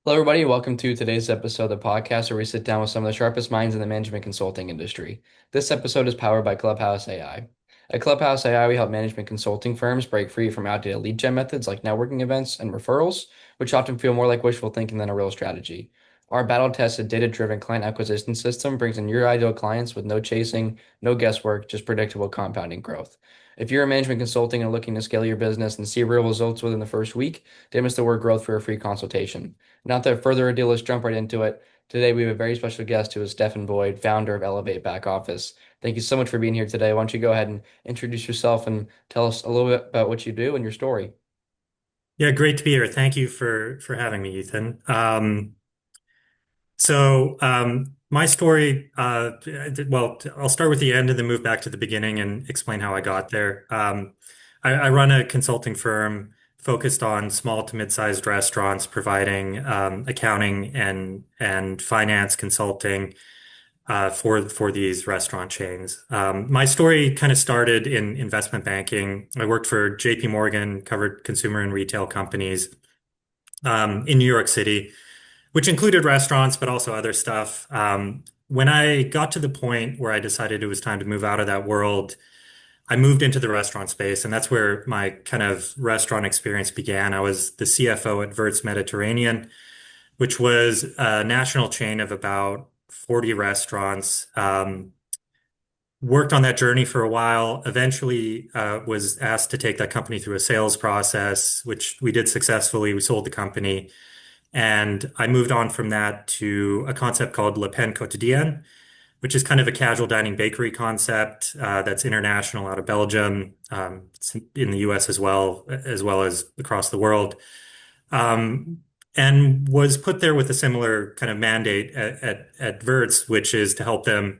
Hello, everybody. Welcome to today's episode of the podcast where we sit down with some of the sharpest minds in the management consulting industry. This episode is powered by Clubhouse AI. At Clubhouse AI, we help management consulting firms break free from outdated lead gen methods like networking events and referrals, which often feel more like wishful thinking than a real strategy. Our battle-tested, data-driven client acquisition system brings in your ideal clients with no chasing, no guesswork, just predictable compounding growth. If you're a management consulting and looking to scale your business and see real results within the first week, don't miss the word growth for a free consultation. Not that further ado, let's jump right into it. Today we have a very special guest who is Stefan Boyd, founder of Elevate Back Office. Thank you so much for being here today. Why don't you go ahead and introduce yourself and tell us a little bit about what you do and your story? Yeah, great to be here. Thank you for having me, Ethan. My story, well, I'll start with the end and then move back to the beginning and explain how I got there. I run a consulting firm focused on small to mid-sized restaurants, providing accounting and finance consulting for these restaurant chains. My story kind of started in investment banking. I worked for JP Morgan, covered consumer and retail companies in New York City, which included restaurants, but also other stuff. When I got to the point where I decided it was time to move out of that world, I moved into the restaurant space, and that's where my kind of restaurant experience began. I was the CFO at Verts Mediterranean, which was a national chain of about 40 restaurants. Worked on that journey for a while, eventually was asked to take that company through a sales process, which we did successfully. We sold the company. And I moved on from that to a concept called Le Pain Quotidien, which is kind of a casual dining bakery concept that's international out of Belgium, it's in the US as well as across the world. Um, and was put there with a similar kind of mandate at Verts, which is to help them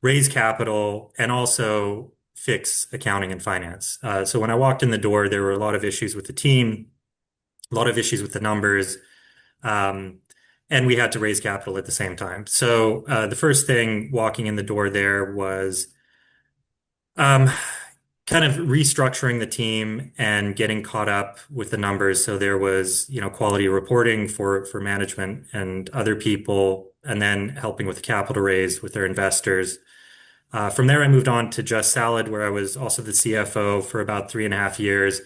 raise capital and also fix accounting and finance. So when I walked in the door, there were a lot of issues with the team, a lot of issues with the numbers. Um, and we had to raise capital at the same time. So the first thing walking in the door there was um, kind of restructuring the team and getting caught up with the numbers. So there was, quality reporting for management and other people, and then helping with the capital raise with their investors. From there, I moved on to Just Salad, where I was also the CFO for about 3.5 years.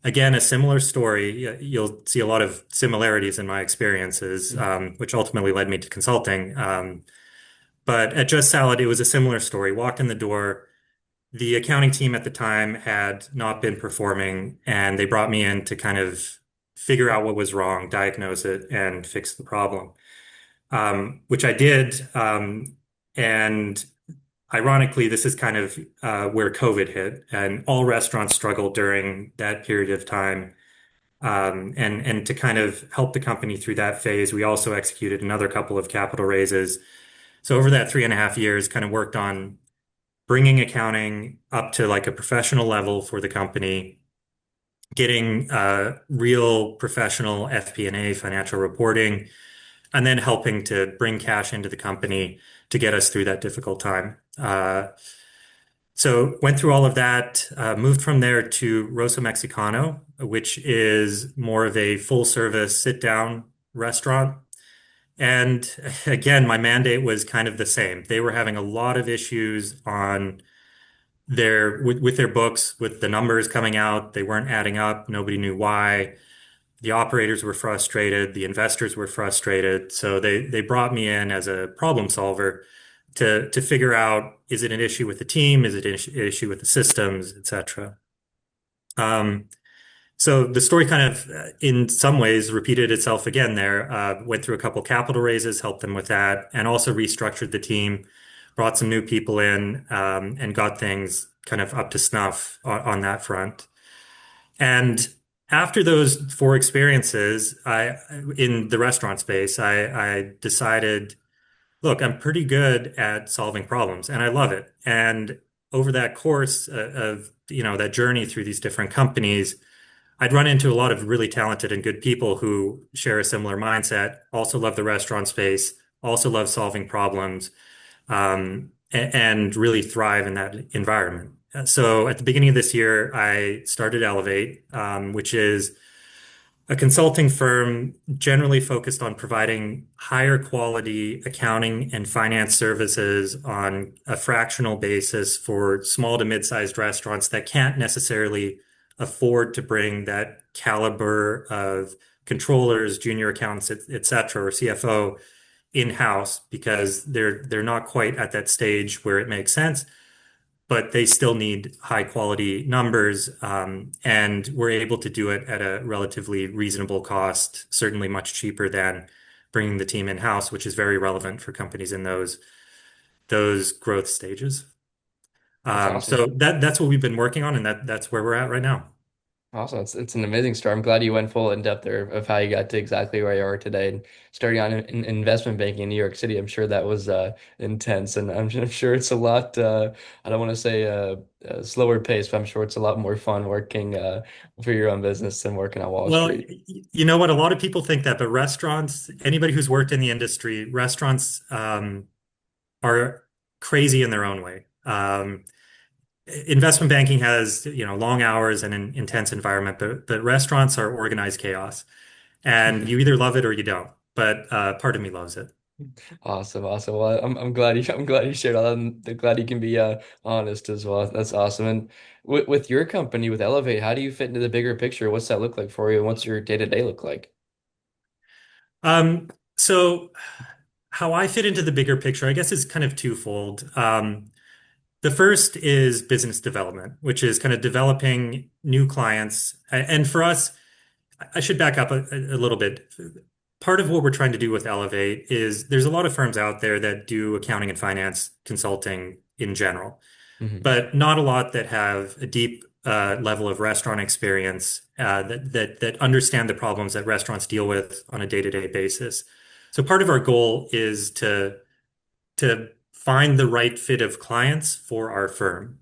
Again, a similar story. You'll see a lot of similarities in my experiences, which ultimately led me to consulting. But at Just Salad, it was a similar story. Walked in the door. The accounting team at the time had not been performing, and they brought me in to kind of figure out what was wrong, diagnose it, and fix the problem, which I did. And ironically, this is kind of where COVID hit, and all restaurants struggled during that period of time. And to kind of help the company through that phase, we also executed another couple of capital raises. So over that 3.5 years, kind of worked on bringing accounting up to like a professional level for the company, getting real professional FP&A financial reporting, and then helping to bring cash into the company to get us through that difficult time. So went through all of that, moved from there to Rosa Mexicano, which is more of a full service sit down restaurant. And again, my mandate was kind of the same. They were having a lot of issues on with their books, with the numbers coming out. They weren't adding up. Nobody knew why. The operators were frustrated. The investors were frustrated. So they brought me in as a problem solver to figure out, is it an issue with the team? Is it an issue with the systems, et cetera? Um, so the story kind of, in some ways, repeated itself again there. Went through a couple capital raises, helped them with that, and also restructured the team, brought some new people in, and got things kind of up to snuff on that front. And after those four experiences, in the restaurant space, I decided, look, I'm pretty good at solving problems and I love it. And over that course of, that journey through these different companies, I'd run into a lot of really talented and good people who share a similar mindset, also love the restaurant space, also love solving problems, and really thrive in that environment. So at the beginning of this year, I started Elevate, which is A consulting firm generally focused on providing higher quality accounting and finance services on a fractional basis for small to mid-sized restaurants that can't necessarily afford to bring that caliber of controllers, junior accountants, et cetera, or CFO in-house because they're not quite at that stage where it makes sense, but they still need high quality numbers. And we're able to do it at a relatively reasonable cost, certainly much cheaper than bringing the team in-house, which is very relevant for companies in those growth stages. That's awesome. So that's what we've been working on, and that's where we're at right now. Awesome. It's an amazing story. I'm glad you went full in depth there of how you got to exactly where you are today and starting on in investment banking in New York City. I'm sure that was intense, and I'm sure it's a lot. I don't want to say slower pace, but I'm sure it's a lot more fun working for your own business than working on Wall Well, Street. you know what? A lot of people think that, but restaurants, anybody who's worked in the industry, restaurants are crazy in their own way. Investment banking has, long hours and an intense environment, but restaurants are organized chaos, and you either love it or you don't. But part of me loves it. Awesome, awesome. Well, I'm glad I'm glad you shared all that. I'm glad you can be honest as well. That's awesome. And with your company, with Elevate, how do you fit into the bigger picture? What's that look like for you? And what's your day-to-day look like? So how I fit into the bigger picture, I guess, is kind of twofold. The first is business development, which is kind of developing new clients. And for us, I should back up a little bit. Part of what we're trying to do with Elevate is there's a lot of firms out there that do accounting and finance consulting in general, Hmm. but not a lot that have a deep level of restaurant experience that understand the problems that restaurants deal with on a day-to-day basis. So part of our goal is to find the right fit of clients for our firm.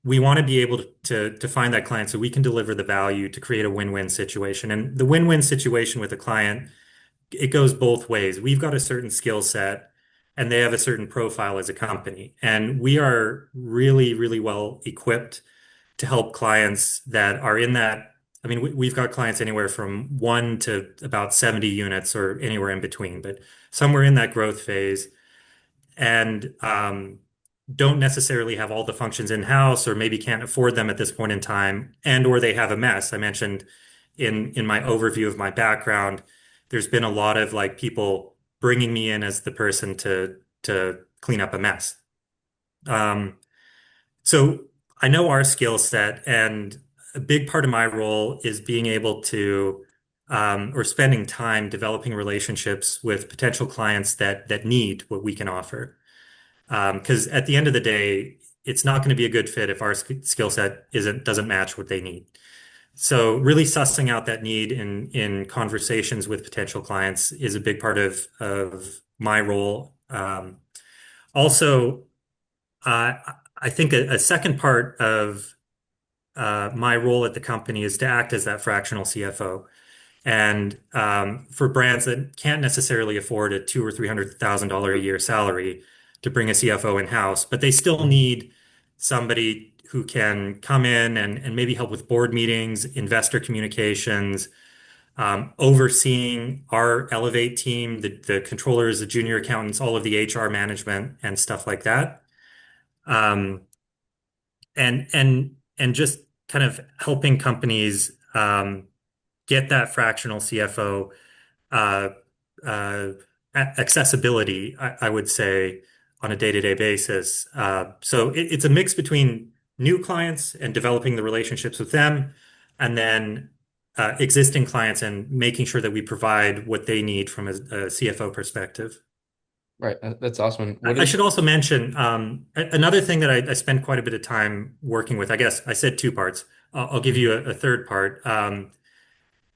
We want to be able to find that client so we can deliver the value to create a win-win situation. And the win-win situation with a client, it goes both ways. We've got a certain skill set and they have a certain profile as a company. And we are really, really well equipped to help clients that are in that. I mean, we've got clients anywhere from 1 to about 70 units or anywhere in between, but somewhere in that growth phase and don't necessarily have all the functions in-house or maybe can't afford them at this point in time, and or they have a mess. I mentioned in my overview of my background, there's been a lot of like people bringing me in as the person to clean up a mess. Um, so I know our skill set, and a big part of my role is being able to or spending time developing relationships with potential clients that need what we can offer. Because at the end of the day, it's not going to be a good fit if our skill set doesn't match what they need. So really sussing out that need in conversations with potential clients is a big part of my role. Also, uh, I think a second part of my role at the company is to act as that fractional CFO. And for brands that can't necessarily afford a two or $300,000 a year salary to bring a CFO in-house, but they still need somebody who can come in and maybe help with board meetings, investor communications, overseeing our Elevate team, the controllers, the junior accountants, all of the HR management and stuff like that. Um, and just kind of helping companies get that fractional CFO uh, uh, accessibility, I would say, on a day-to-day basis. So it's a mix between new clients and developing the relationships with them, and then existing clients and making sure that we provide what they need from a CFO perspective. Right. That's awesome. What I is? should also mention another thing that I spend quite a bit of time working with. I guess I said two parts. I'll give you Mhm. a third part.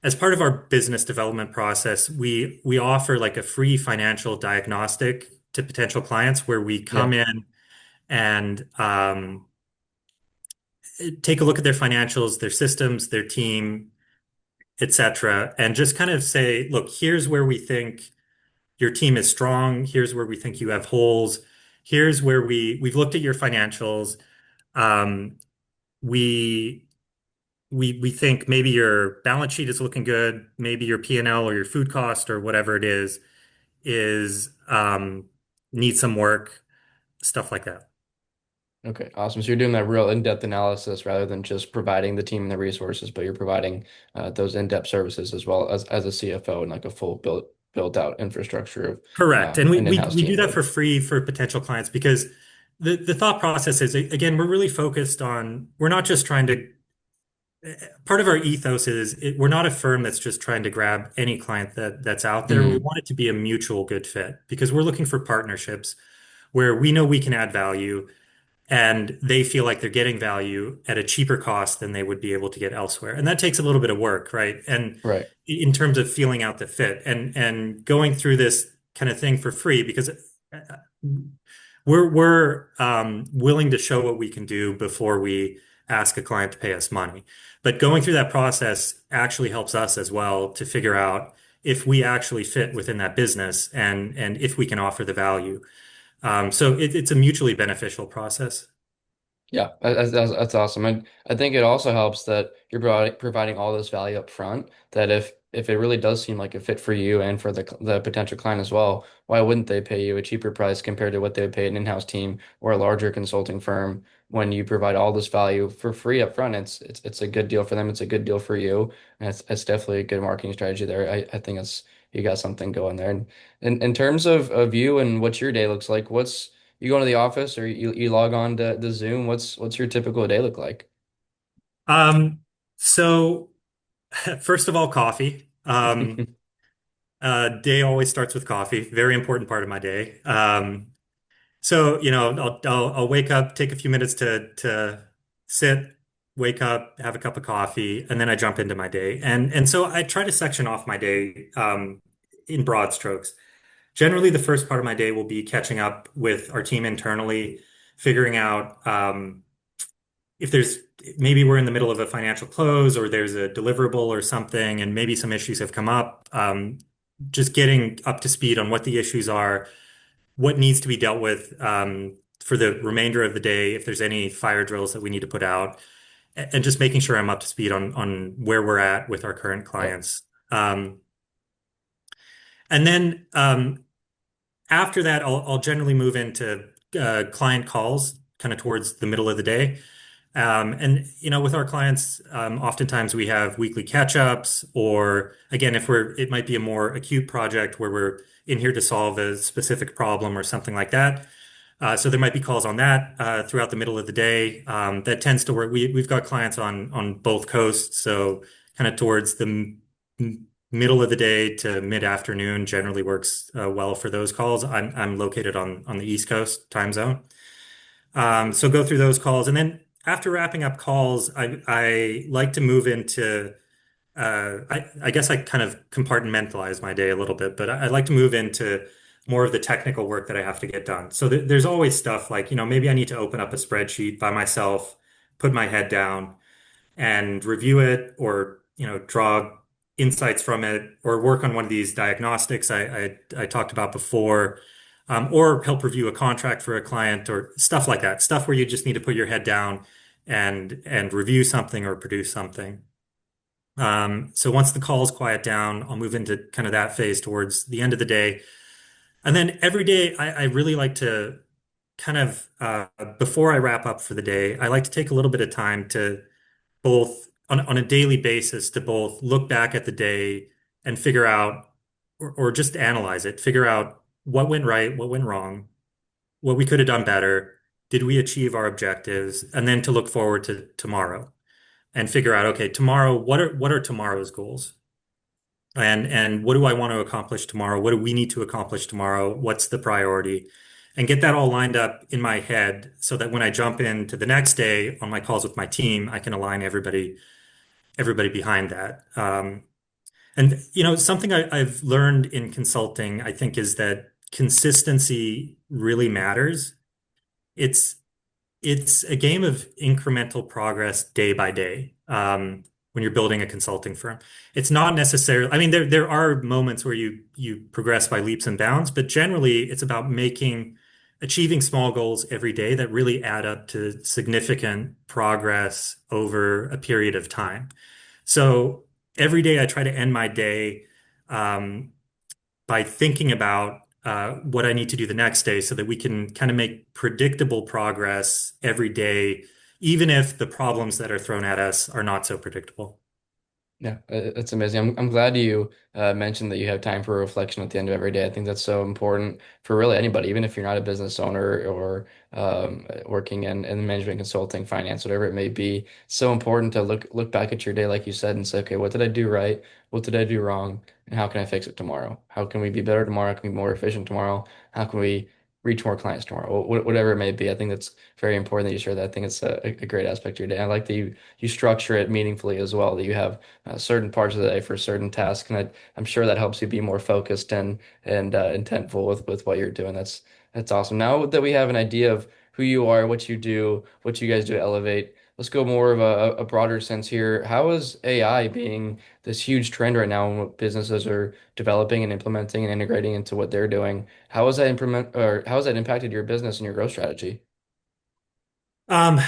As part of our business development process, we offer like a free financial diagnostic to potential clients where we Yeah. come in and take a look at their financials, their systems, their team, etc., and just kind of say, look, here's where we think your team is strong. Here's where we think you have holes. Here's where we've looked at your financials. Um, we we think maybe your balance sheet is looking good, maybe your P&L or your food cost or whatever it is needs some work, stuff like that. Okay, awesome. So you're doing that real in-depth analysis rather than just providing the team and the resources, but you're providing those in-depth services as well as a CFO and like a full built out infrastructure of Correct. And we, an we in-house we do team that would. for free for potential clients because the thought process is, again, we're really focused on, we're not just trying to, part of our ethos is we're not a firm that's just trying to grab any client that's out there. We Mm, want it to be a mutual good fit because we're looking for partnerships where we know we can add value and they feel like they're getting value at a cheaper cost than they would be able to get elsewhere. And that takes a little bit of work, right? And right. in terms of feeling out the fit and going through this kind of thing for free because we're willing to show what we can do before we ask a client to pay us money. But going through that process actually helps us as well to figure out if we actually fit within that business and if we can offer the value. So it's a mutually beneficial process. Yeah, that's awesome. And I think it also helps that you're providing all this value up front, that if it really does seem like a fit for you and for the potential client as well, why wouldn't they pay you a cheaper price compared to what they would pay an in-house team or a larger consulting firm when you provide all this value for free up front? It's a good deal for them. It's a good deal for you. And it's definitely a good marketing strategy there. I think it's you got something going there. And in terms of you and what your day looks like, what's you go into the office or you log on to the Zoom? What's your typical day look like? So first of all, coffee. Day always starts with coffee. Very important part of my day. So, I'll wake up, take a few minutes to sit, wake up, have a cup of coffee, and then I jump into my day. And so I try to section off my day in broad strokes. Generally, the first part of my day will be catching up with our team internally, figuring out if there's maybe we're in the middle of a financial close or there's a deliverable or something, and maybe some issues have come up. Just getting up to speed on what the issues are, what needs to be dealt with for the remainder of the day, if there's any fire drills that we need to put out, and just making sure I'm up to speed on where we're at with our current Yep. clients. And then after that, I'll generally move into client calls kind of towards the middle of the day. And with our clients, oftentimes we have weekly catch-ups, or again, it might be a more acute project where we're in here to solve a specific problem or something like that. So there might be calls on that throughout the middle of the day. That tends to work. We've got clients on both coasts, so kind of towards the middle of the day to mid-afternoon generally works well for those calls. I'm located on the East Coast time zone. So go through those calls, and then after wrapping up calls, I like to move into I guess I kind of compartmentalize my day a little bit, but I like to move into more of the technical work that I have to get done. So there's always stuff like, maybe I need to open up a spreadsheet by myself, put my head down and review it or, draw insights from it or work on one of these diagnostics I talked about before, or help review a contract for a client or stuff like that. Stuff where you just need to put your head down and review something or produce something. So once the calls quiet down, I'll move into kind of that phase towards the end of the day. And then every day, I really like to kind of, before I wrap up for the day, I like to take a little bit of time to both, on a daily basis, to both look back at the day and figure out, or just analyze it, figure out what went right, what went wrong, what we could have done better. Did we achieve our objectives? And then to look forward to tomorrow and figure out, okay, tomorrow, what are tomorrow's goals? And what do I want to accomplish tomorrow? What do we need to accomplish tomorrow? What's the priority? And get that all lined up in my head so that when I jump into the next day on my calls with my team, I can align everybody behind that. And something I've learned in consulting, I think, is that consistency really matters. It's it's a game of incremental progress day by day, when you're building a consulting firm. It's not necessarily, I mean, there are moments where you progress by leaps and bounds, but generally it's about making achieving small goals every day that really add up to significant progress over a period of time. So every day I try to end my day um, by thinking about what I need to do the next day so that we can kind of make predictable progress every day, even if the problems that are thrown at us are not so predictable. Yeah, it's amazing. I'm glad you mentioned that you have time for reflection at the end of every day. I think that's so important for really anybody, even if you're not a business owner or working in management consulting, finance, whatever it may be. So important to look back at your day, like you said, and say, okay, what did I do right? What did I do wrong? And how can I fix it tomorrow? How can we be better tomorrow? How can we be more efficient tomorrow? How can we reach more clients tomorrow? Whatever it may be. I think that's very important that you share that. I think it's a great aspect of your day. I like that you structure it meaningfully as well, that you have certain parts of the day for certain tasks, and I'm sure that helps you be more focused and intentful with what you're doing. That's awesome. Now that we have an idea of who you are, what you do, what you guys do to Elevate, let's go more of a broader sense here. How is AI being this huge trend right now in what businesses are developing and implementing and integrating into what they're doing? How has that impacted your business and your growth strategy? Um,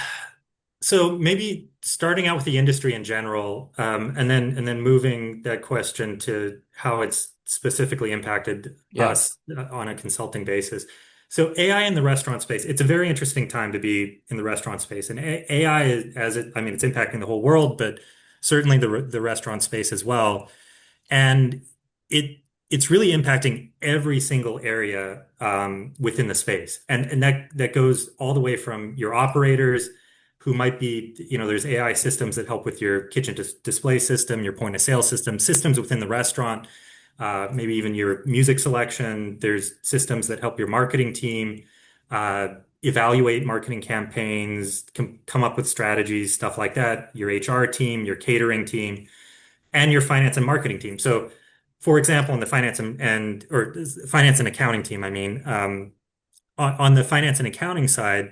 So maybe starting out with the industry in general, and then moving that question to how it's specifically impacted Yeah, us on a consulting basis. So AI in the restaurant space, it's a very interesting time to be in the restaurant space, and AI I mean, it's impacting the whole world, but certainly the restaurant space as well. And it's really impacting every single area within the space, and that goes all the way from your operators who might be, there's AI systems that help with your kitchen display system, your point of sale system, systems within the restaurant, maybe even your music selection. There's systems that help your marketing team uh, evaluate marketing campaigns, come up with strategies, stuff like that. Your HR team, your catering team, and your finance and marketing team. So, for example, in the finance and accounting team, I mean, on the finance and accounting side,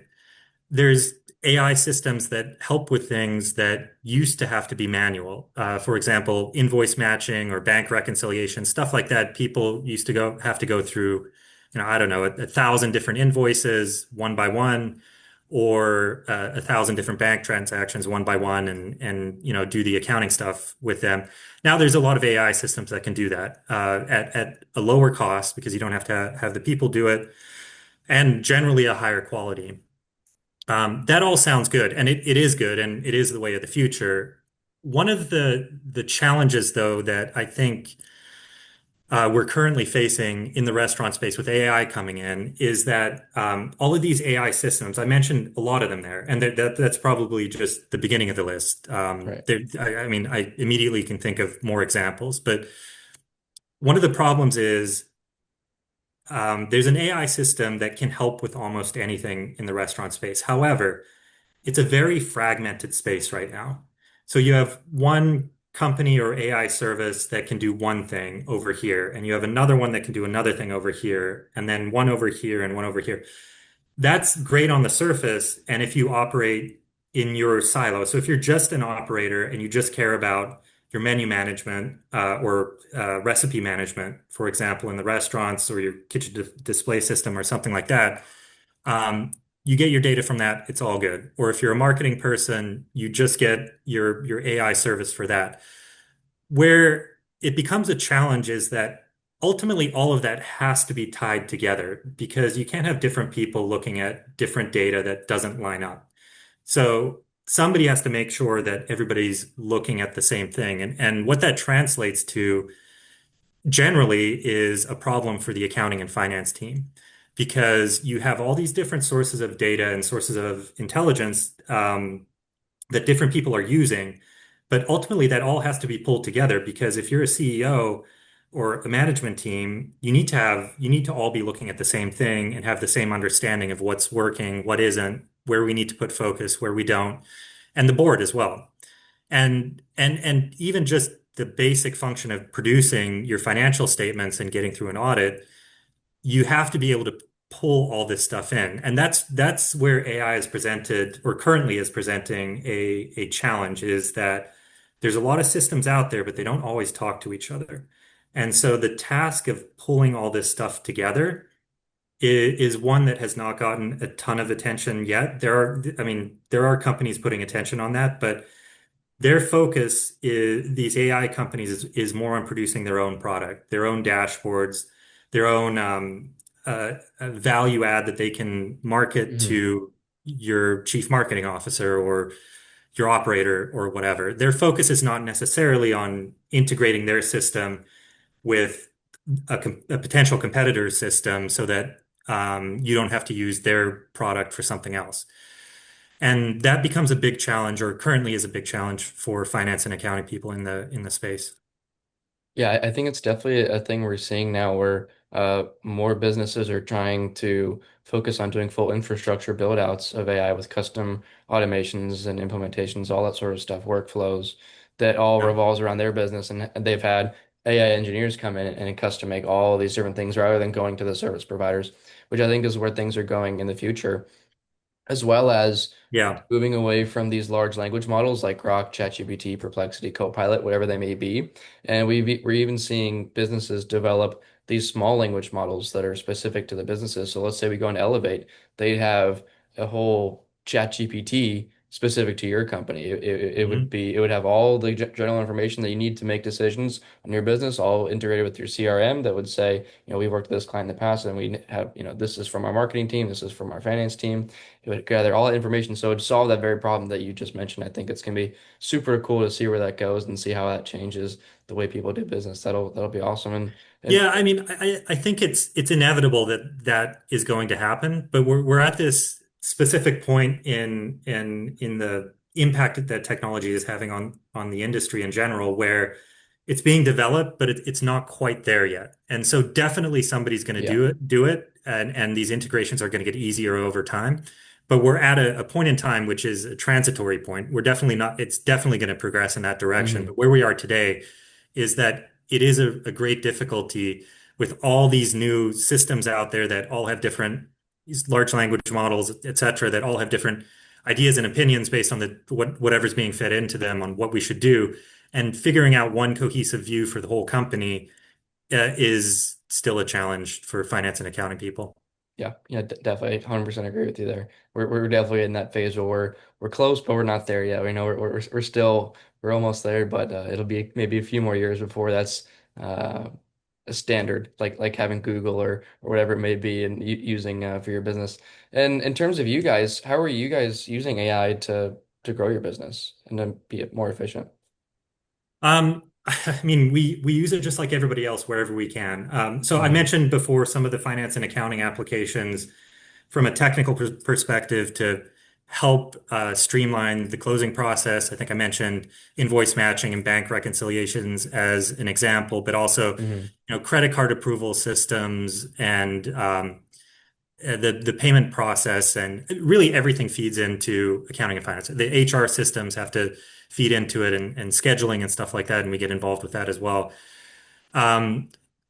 there's AI systems that help with things that used to have to be manual. For example, invoice matching or bank reconciliation, stuff like that. People used to have to go through, I don't know, a thousand different invoices one by one, or a thousand different bank transactions one by one, and do the accounting stuff with them. Now there's a lot of AI systems that can do that at a lower cost because you don't have to have the people do it, and generally a higher quality. That all sounds good, and it is good, and it is the way of the future. One of the challenges, though, that I think we're currently facing in the restaurant space with AI coming in is that all of these AI systems, I mentioned a lot of them there, and that's probably just the beginning of the list. right. I mean, I immediately can think of more examples, but one of the problems is there's an AI system that can help with almost anything in the restaurant space. However, it's a very fragmented space right now. So you have one company or AI service that can do one thing over here, and you have another one that can do another thing over here, and then one over here and one over here. That's great on the surface, and if you operate in your silo. So if you're just an operator and you just care about your menu management or recipe management, for example, in the restaurants or your kitchen display system or something like that, um, you get your data from that, it's all good. Or if you're a marketing person, you just get your AI service for that. Where it becomes a challenge is that ultimately all of that has to be tied together because you can't have different people looking at different data that doesn't line up. So somebody has to make sure that everybody's looking at the same thing. And what that translates to generally is a problem for the accounting and finance team because you have all these different sources of data and sources of intelligence that different people are using. But ultimately, that all has to be pulled together because if you're a CEO or a management team, you need to all be looking at the same thing and have the same understanding of what's working, what isn't, where we need to put focus, where we don't, and the board as well. And even just the basic function of producing your financial statements and getting through an audit, you have to be able to pull all this stuff in. And that's where AI is presented or currently is presenting a challenge is that there's a lot of systems out there, but they don't always talk to each other. And so the task of pulling all this stuff together is one that has not gotten a ton of attention yet. I mean, there are companies putting attention on that, but their focus is these AI companies is more on producing their own product, their own dashboards, their own value add that they can market Hmm. to your chief marketing officer or your operator or whatever. Their focus is not necessarily on integrating their system with a potential competitor's system so that you don't have to use their product for something else. And that becomes a big challenge, or currently is a big challenge for finance and accounting people in the space. Yeah, I think it's definitely a thing we're seeing now where more businesses are trying to focus on doing full infrastructure build outs of AI with custom automations and implementations, all that sort of stuff, workflows that all Yeah. revolves around their business. And they've had AI engineers come in and custom make all these different things rather than going to the service providers, which I think is where things are going in the future, as well as Yeah. moving away from these large language models like Grok, ChatGPT, Perplexity, Copilot, whatever they may be. And we're even seeing businesses develop these small language models that are specific to the businesses. So let's say we go and Elevate, they'd have a whole ChatGPT specific to your company. Mhm. It would have all the general information that you need to make decisions on your business, all integrated with your CRM that would say, we've worked with this client in the past and we have, this is from our marketing team, this is from our finance team. It would gather all that information. So to solve that very problem that you just mentioned, I think it's gonna be super cool to see where that goes and see how that changes the way people do business. That'll be awesome. And Yeah, I mean, I think it's inevitable that that is going to happen, but we're at this specific point in the impact that technology is having on the industry in general, where it's being developed, but it's not quite there yet. And so definitely somebody's going to yeah. do it, and these integrations are going to get easier over time. But we're at a point in time which is a transitory point. We're definitely not, it's definitely going to progress in that direction. Hmm. But where we are today is that it is a great difficulty with all these new systems out there that all have different these large language models, et cetera, that all have different ideas and opinions based on whatever's being fed into them on what we should do. And figuring out one cohesive view for the whole company is still a challenge for finance and accounting people. Yeah, yeah, definitely 100% agree with you there. We're definitely in that phase where we're close, but we're not there yet. We know we're still we're almost there, but it'll be maybe a few more years before that's uh, a standard, like having Google or whatever it may be, and using for your business. And in terms of you guys, how are you guys using AI to grow your business and to be more efficient? I mean, we use it just like everybody else wherever we can. So I Hmm. mentioned before some of the finance and accounting applications from a technical perspective to help streamline the closing process. I think I mentioned invoice matching and bank reconciliations as an example, but also, Hmm. credit card approval systems and the payment process, and really everything feeds into accounting and finance. The HR systems have to feed into it, and scheduling and stuff like that, and we get involved with that as well. Um,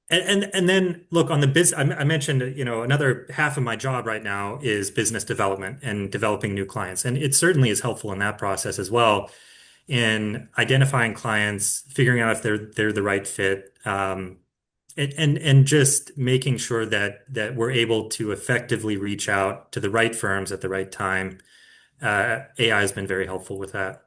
and then look on the I mentioned, another half of my job right now is business development and developing new clients, and it certainly is helpful in that process as well in identifying clients, figuring out if they're the right fit, and just making sure that we're able to effectively reach out to the right firms at the right time. AI has been very helpful with that.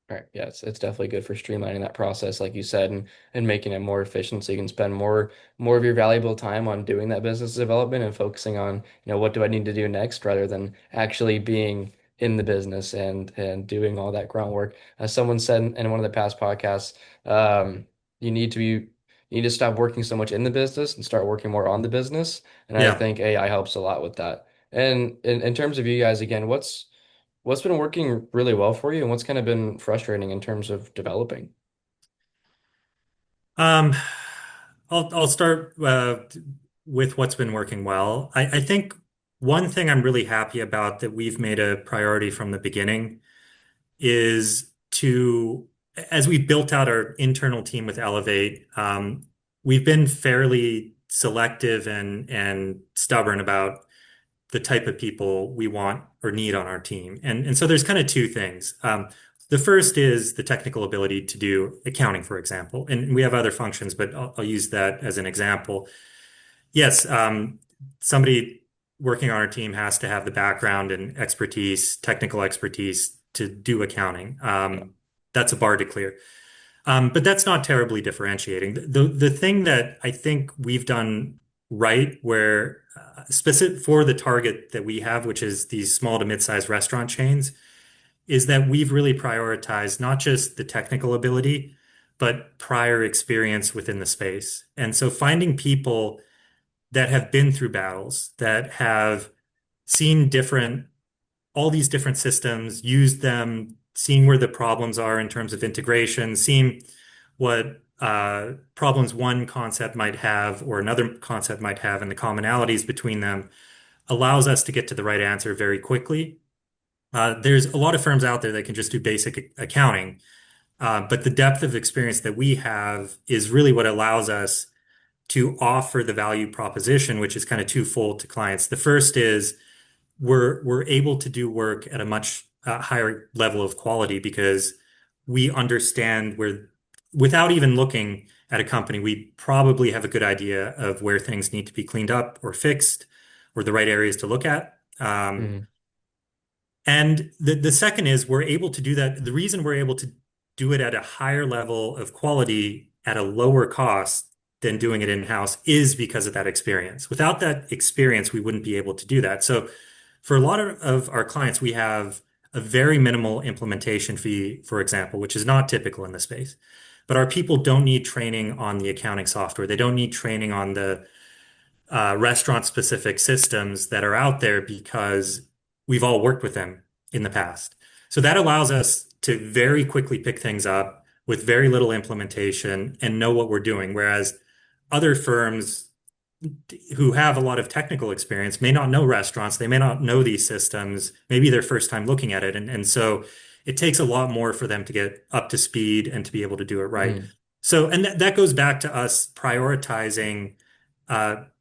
Right. Yeah, it's definitely good for streamlining that process, like you said, and making it more efficient so you can spend more of your valuable time on doing that business development and focusing on, what do I need to do next rather than actually being in the business and doing all that groundwork. As someone said in one of the past podcasts, you need to be you need to stop working so much in the business and start working more on the business. And I Yeah. think AI helps a lot with that. And in terms of you guys, again, what's been working really well for you and what's kind of been frustrating in terms of developing? Um, I'll start with what's been working well. I think one thing I'm really happy about that we've made a priority from the beginning is to, as we built out our internal team with Elevate, we've been fairly selective and stubborn about the type of people we want or need on our team. And so there's kind of two things. The first is the technical ability to do accounting, for example. And we have other functions, but I'll use that as an example. Yes, somebody working on our team has to have the background and expertise, technical expertise to do accounting. That's a bar to clear. But that's not terribly differentiating. The thing that I think we've done right, where specific for the target that we have, which is these small to mid-sized restaurant chains, is that we've really prioritized not just the technical ability, but prior experience within the space. And so finding people that have been through battles, that have seen all these different systems, used them, seeing where the problems are in terms of integration, seeing what problems one concept might have or another concept might have and the commonalities between them allows us to get to the right answer very quickly. There's a lot of firms out there that can just do basic accounting, but the depth of experience that we have is really what allows us to offer the value proposition, which is kind of twofold to clients. The first is we're able to do work at a much higher level of quality because we understand where, without even looking at a company, we probably have a good idea of where things need to be cleaned up or fixed or the right areas to look at. Mhm. And the second is we're able to do that. The reason we're able to do it at a higher level of quality at a lower cost than doing it in-house is because of that experience. Without that experience, we wouldn't be able to do that. So for a lot of our clients, we have a very minimal implementation fee, for example, which is not typical in the space. But our people don't need training on the accounting software. They don't need training on the restaurant specific systems that are out there because we've all worked with them in the past. So that allows us to very quickly pick things up with very little implementation and know what we're doing. Whereas other firms who have a lot of technical experience may not know restaurants, they may not know these systems, maybe their first time looking at it. And so it takes a lot more for them to get up to speed and to be able to do it right. Mhm. So, and that goes back to us prioritizing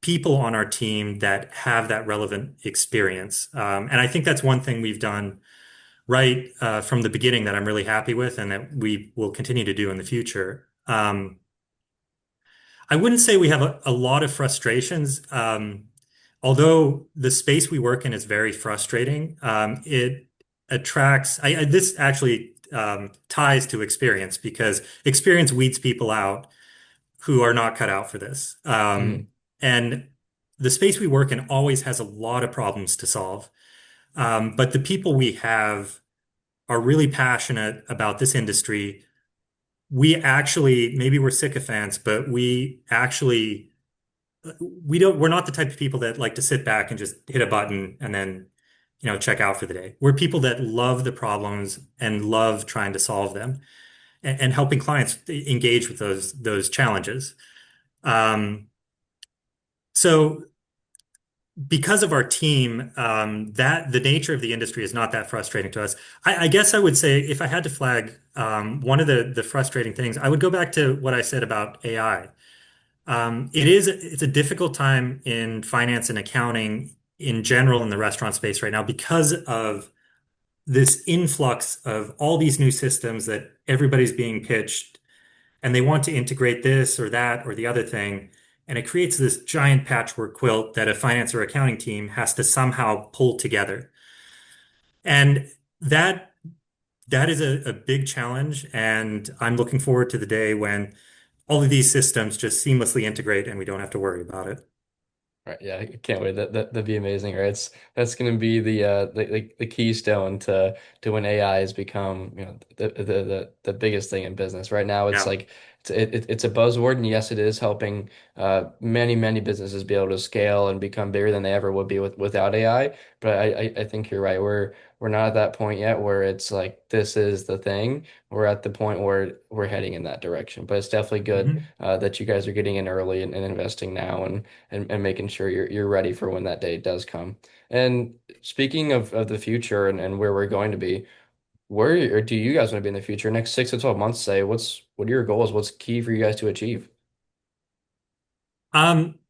people on our team that have that relevant experience. And I think that's one thing we've done right from the beginning that I'm really happy with and that we will continue to do in the future. I wouldn't say we have a lot of frustrations. Although the space we work in is very frustrating, it attracts, this actually ties to experience because experience weeds people out who are not cut out for this. Mhm. And the space we work in always has a lot of problems to solve. But the people we have are really passionate about this industry. We actually, maybe we're sycophants, but we're not the type of people that like to sit back and just hit a button and then, check out for the day. We're people that love the problems and love trying to solve them and helping clients engage with those challenges. Um, so because of our team, that the nature of the industry is not that frustrating to us. I guess I would say if I had to flag one of the frustrating things, I would go back to what I said about AI. It's a difficult time in finance and accounting in general in the restaurant space right now because of this influx of all these new systems that everybody's being pitched and they want to integrate this or that or the other thing. And it creates this giant patchwork quilt that a finance or accounting team has to somehow pull together. And that that is a big challenge. And I'm looking forward to the day when all of these systems just seamlessly integrate and we don't have to worry about it. Right, yeah, I can't wait. That'd be amazing, right? That's going to be the keystone to when AI has become, the biggest thing in business. Right now, it's Yeah. like it's a buzzword, and yes, it is helping many businesses be able to scale and become bigger than they ever would be without AI. But I think you're right. We're not at that point yet where it's like this is the thing. We're at the point where we're heading in that direction. But it's definitely good Mhm. that you guys are getting in early and investing now and making sure you're ready for when that day does come. And speaking of the future and where we're going to be, where or do you guys want to be in the future? Next 6 to 12 months, say, what are your goals? What's key for you guys to achieve?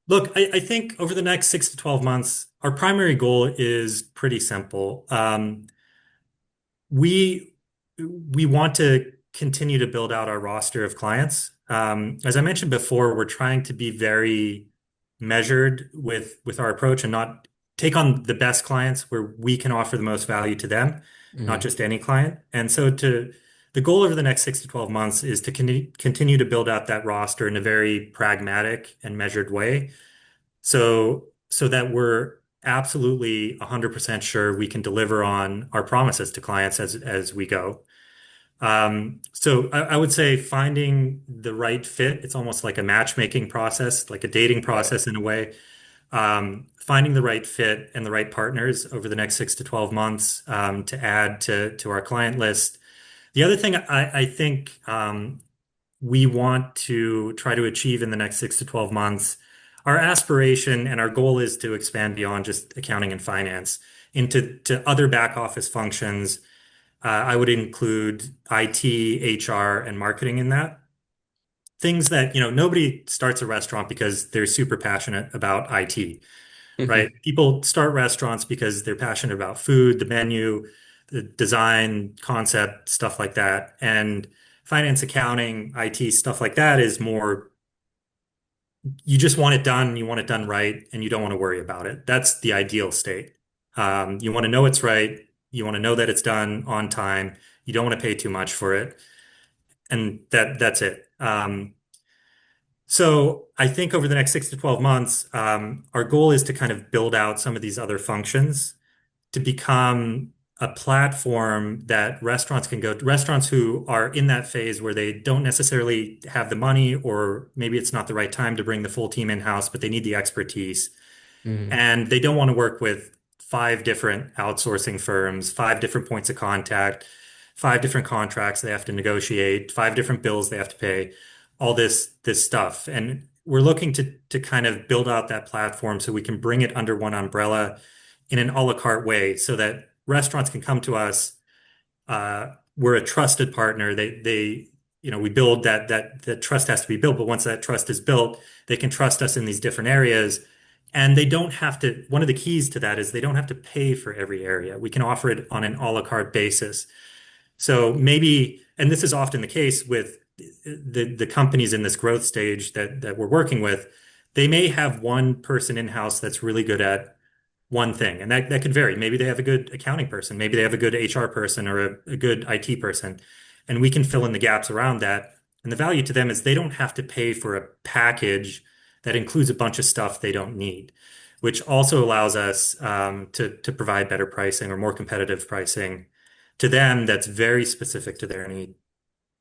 Look, I think over the next 6 to 12 months, our primary goal is pretty simple. We we want to continue to build out our roster of clients. As I mentioned before, we're trying to be very measured with our approach and not take on the best clients where we can offer the most value to them, not Hmm. just any client. And so the goal over the next 6 to 12 months is to continue to build out that roster in a very pragmatic and measured way. So that we're absolutely 100% sure we can deliver on our promises to clients as we go. So I would say finding the right fit, it's almost like a matchmaking process, like a dating Right. process in a way. Finding the right fit and the right partners over the next 6 to 12 months to add to our client list. The other thing I think we want to try to achieve in the next 6 to 12 months, our aspiration and our goal is to expand beyond just accounting and finance into other back office functions. I would include IT, HR, and marketing in that. Things that, nobody starts a restaurant because they're super passionate about IT, right? People start restaurants because they're passionate about food, the menu, the design, concept, stuff like that. And finance, accounting, IT, stuff like that is more, you just want it done, you want it done right, and you don't want to worry about it. That's the ideal state. You want to know it's right. You want to know that it's done on time. You don't want to pay too much for it. And that's it. So I think over the next 6 to 12 months, our goal is to kind of build out some of these other functions to become a platform that restaurants can go to, restaurants who are in that phase where they don't necessarily have the money, or maybe it's not the right time to bring the full team in-house, but they need the expertise. Hmm. And they don't want to work with five different outsourcing firms, five different points of contact, five different contracts they have to negotiate, five different bills they have to pay, all this stuff. And we're looking to kind of build out that platform so we can bring it under one umbrella in an a la carte way so that restaurants can come to us. We're a trusted partner. We build that trust has to be built, but once that trust is built, they can trust us in these different areas. And they don't have to, one of the keys to that is they don't have to pay for every area. We can offer it on an a la carte basis. So maybe, and this is often the case with the companies in this growth stage that we're working with, they may have one person in-house that's really good at one thing, and that could vary. Maybe they have a good accounting person, maybe they have a good HR person or a good IT person, and we can fill in the gaps around that. And the value to them is they don't have to pay for a package that includes a bunch of stuff they don't need, which also allows us to provide better pricing or more competitive pricing to them that's very specific to their need.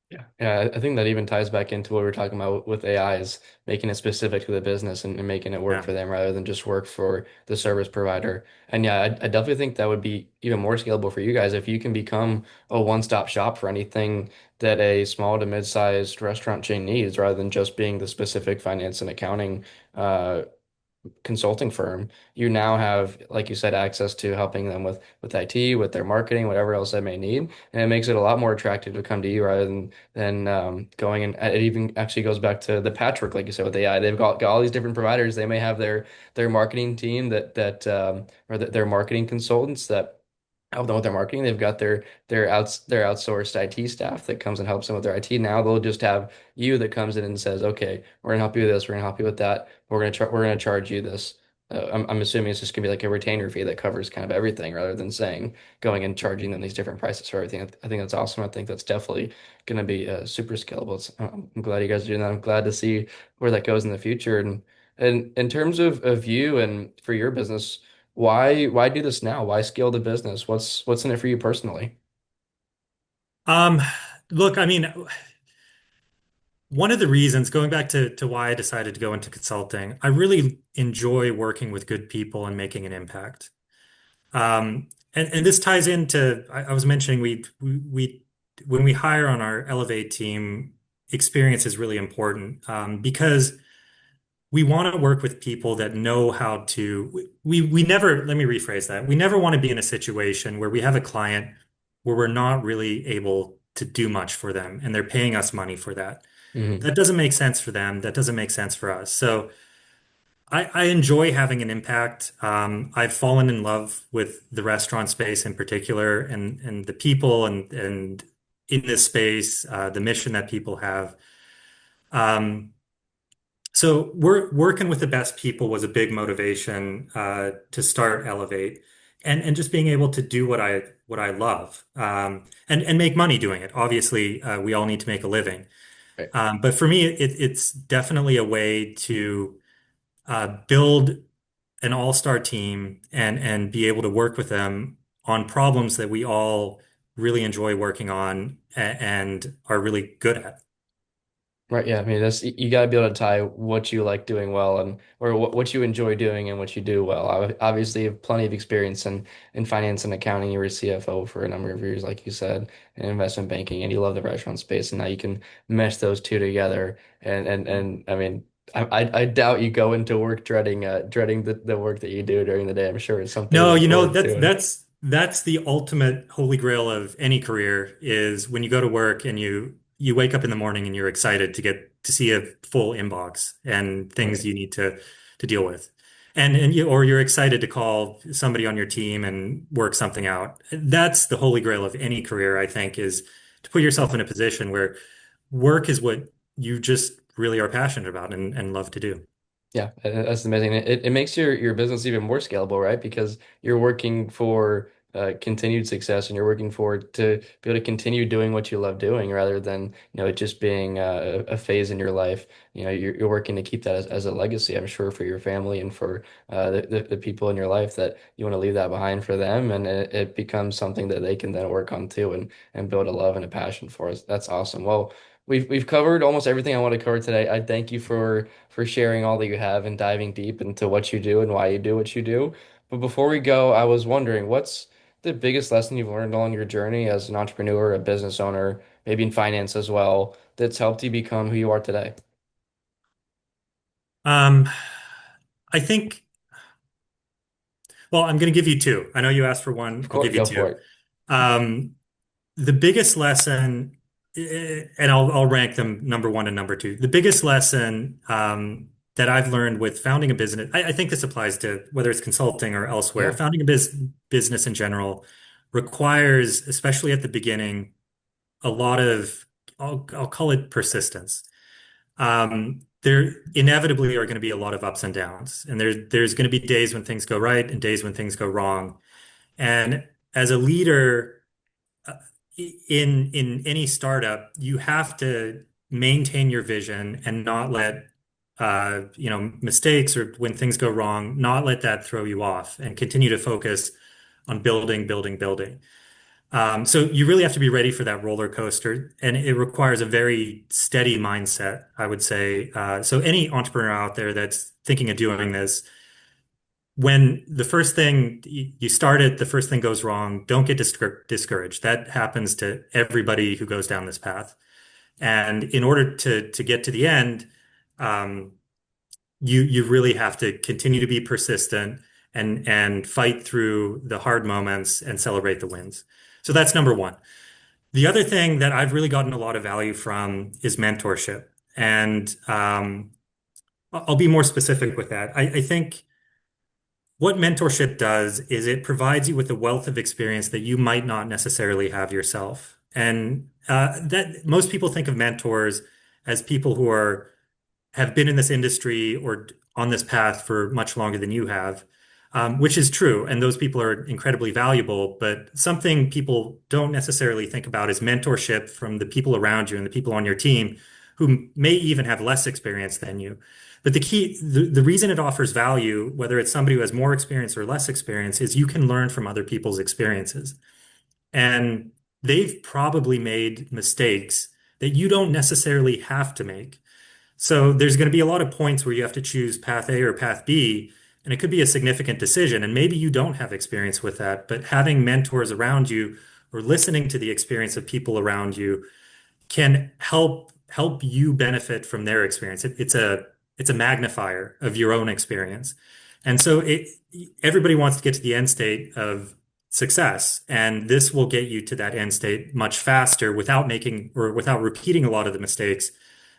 Yeah. Yeah, I think that even ties back into what we were talking about with AI is making it specific to the business and making it work Yeah. for them rather than just work for the service provider. And yeah, I definitely think that would be even more scalable for you guys if you can become a one-stop shop for anything that a small to mid-sized restaurant chain needs rather than just being the specific finance and accounting consulting firm. You now have, like you said, access to helping them with IT, with their marketing, whatever else they may need, and it makes it a lot more attractive to come to you rather than going and it even actually goes back to the patchwork, like you said with AI. They've got all these different providers. They may have their marketing team or their marketing consultants that help them with their marketing. They've got their outsourced IT staff that comes and helps them with their IT. Now they'll just have you that comes in and says, "Okay, we're gonna help you with this. We're gonna help you with that. We're gonna charge you this." I'm assuming it's just gonna be like a retainer fee that covers kind of everything, rather than saying going and charging them these different prices for everything. I think that's awesome. I think that's definitely gonna be super scalable. I'm glad you guys are doing that. I'm glad to see where that goes in the future. And in terms of you and for your business. Why do this now? Why scale the business? What's in it for you personally? Um, Look, I mean, one of the reasons, going back to why I decided to go into consulting, I really enjoy working with good people and making an impact. And this ties into, I was mentioning we when we hire on our Elevate team, experience is really important because we want to work with people that know how to. We never, let me rephrase that. We never want to be in a situation where we have a client where we're not really able to do much for them and they're paying us money for that. Hmm. That doesn't make sense for them. That doesn't make sense for us. So I enjoy having an impact. I've fallen in love with the restaurant space in particular, and the people and in this space, the mission that people have. Um, So we're working with the best people was a big motivation to start Elevate, and just being able to do what I love, and make money doing it. Obviously, we all need to make a living, Right. but for me, it's definitely a way to build an all-star team and be able to work with them on problems that we all really enjoy working on and are really good at. Right, yeah. I mean, that's you got to be able to tie what you like doing well and or what you enjoy doing and what you do well. Obviously, you have plenty of experience in finance and accounting. You were CFO for a number of years, like you said, in investment banking, and you love the restaurant space. And now you can mesh those two together. And I mean, I doubt you go into work dreading the work that you do during the day. I'm sure it's something you No, look you know, forward to that's doing. that's the ultimate holy grail of any career is when you go to work and you wake up in the morning and you're excited to get to see a full inbox and things Right. you need to deal with. And you or you're excited to call somebody on your team and work something out. That's the holy grail of any career, I think, is to put yourself in a position where work is what you just really are passionate about and love to do. Yeah, that's amazing. It makes your business even more scalable, right? Because you're working for continued success and you're working for to be able to continue doing what you love doing rather than, it just being a phase in your life. You're working to keep that as a legacy, I'm sure, for your family and for the people in your life that you want to leave that behind for them. And it becomes something that they can then work on too and build a love and a passion for us. That's awesome. Well, we've covered almost everything I want to cover today. I thank you for sharing all that you have and diving deep into what you do and why you do what you do. But before we go, I was wondering, what's the biggest lesson you've learned along your journey as an entrepreneur, a business owner, maybe in finance as well, that's helped you become who you are today? Um, I think, well, I'm going to give you two. I know you asked for one. Of I'll course, give you go for two. it. Um, the biggest lesson, and I'll rank them number one and number two. The biggest lesson that I've learned with founding a business, I think this applies to whether it's consulting or elsewhere. Yeah. Founding a business in general requires, especially at the beginning, a lot of, I'll call it persistence. There inevitably are going to be a lot of ups and downs, and there's going to be days when things go right and days when things go wrong. And as a leader, uh, in any startup, you have to maintain your vision and not let mistakes or when things go wrong, not let that throw you off and continue to focus on building, building, building. So you really have to be ready for that roller coaster, and it requires a very steady mindset, I would say. So any entrepreneur out there that's thinking of doing this, when the first thing you start it, the first thing goes wrong, don't get discouraged. That happens to everybody who goes down this path. And in order to get to the end, um, you really have to continue to be persistent and fight through the hard moments and celebrate the wins. So that's number one. The other thing that I've really gotten a lot of value from is mentorship. And I'll be more specific with that. I think what mentorship does is it provides you with a wealth of experience that you might not necessarily have yourself. And that most people think of mentors as people who have been in this industry or on this path for much longer than you have, which is true. And those people are incredibly valuable. But something people don't necessarily think about is mentorship from the people around you and the people on your team who may even have less experience than you. But the reason it offers value, whether it's somebody who has more experience or less experience, is you can learn from other people's experiences. And they've probably made mistakes that you don't necessarily have to make. So there's going to be a lot of points where you have to choose path A or path B, and it could be a significant decision. And maybe you don't have experience with that, but having mentors around you or listening to the experience of people around you can help you benefit from their experience. It's a magnifier of your own experience. And so everybody wants to get to the end state of success, and this will get you to that end state much faster without making or without repeating a lot of the mistakes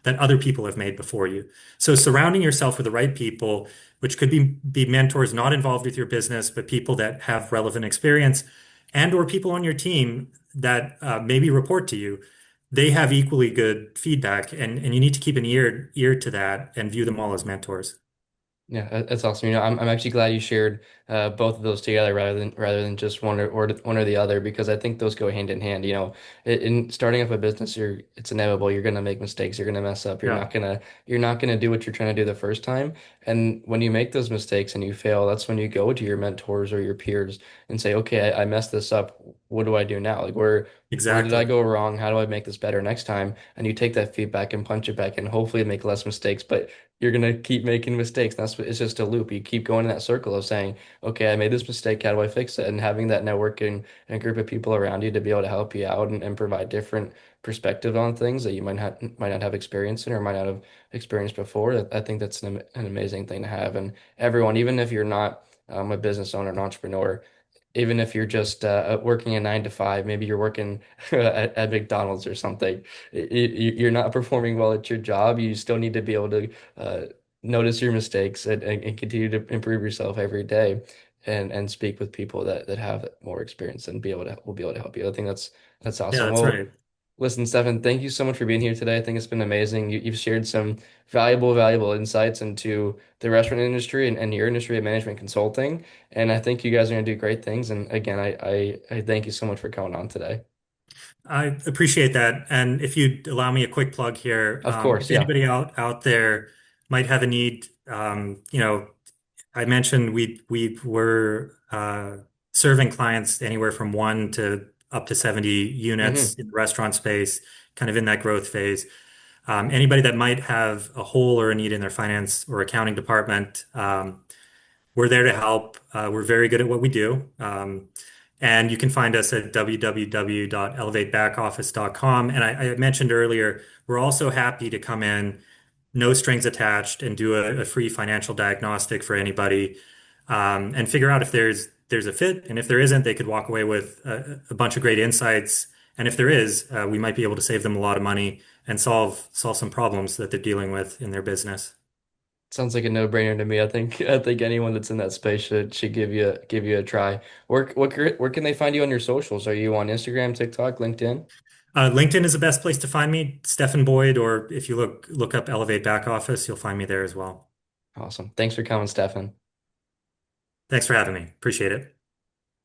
that other people have made before you. So surrounding yourself with the right people, which could be mentors not involved with your business, but people that have relevant experience and or people on your team that maybe report to you they have equally good feedback, and you need to keep an ear to that and view them all as mentors. Yeah, that's awesome. I'm actually glad you shared both of those together rather than just one or the other because I think those go hand in hand. In starting up a business, it's inevitable. You're gonna make mistakes. You're gonna mess up. Yeah, You're not gonna do what you're trying to do the first time. And when you make those mistakes and you fail, that's when you go to your mentors or your peers and say, okay, I messed this up. What do I do now? Like where did I exactly. go wrong? How do I make this better next time? And you take that feedback and punch it back and hopefully make less mistakes. But you're gonna keep making mistakes. That's what it's just a loop. You keep going in that circle of saying, okay, I made this mistake. How do I fix it? And having that networking and group of people around you to be able to help you out and provide different perspective on things that you might not have experience in or might not have experienced before. I think that's an amazing thing to have. And everyone, even if you're not a business owner, an entrepreneur, even if you're just working a 9 to 5, maybe you're working at McDonald's or something, you're not performing well at your job. You still need to be able to uh, notice your mistakes and continue to improve yourself every day and speak with people that have more experience and will be able to help you. I think that's Yeah, awesome. that's Well, right. listen, Stefan, thank you so much for being here today. I think it's been amazing. You've shared some valuable insights into the restaurant industry and your industry of management consulting. And I think you guys are going to do great things. And again, I thank you so much for coming on today. I appreciate that. And if you'd allow me a quick plug here, Of course, if yeah. anybody out there might have a need, I mentioned we were serving clients anywhere from one to up to 70 units Hmm. in the restaurant space, kind of in that growth phase. Anybody that might have a hole or a need in their finance or accounting department, we're there to help. We're very good at what we do. And you can find us at www.elevatebackoffice.com. And I mentioned earlier, we're also happy to come in, no strings attached, and do a free financial diagnostic for anybody, and figure out if there's a fit. And if there isn't, they could walk away with a bunch of great insights. And if there is, we might be able to save them a lot of money and solve some problems that they're dealing with in their business. Sounds like a no-brainer to me. I think anyone that's in that space should give you a try. Where can they find you on your socials? Are you on Instagram, TikTok, LinkedIn? LinkedIn is the best place to find me, Stefan Boyd, or if you look up Elevate Back Office, you'll find me there as well. Awesome. Thanks for coming, Stefan. Thanks for having me. Appreciate it.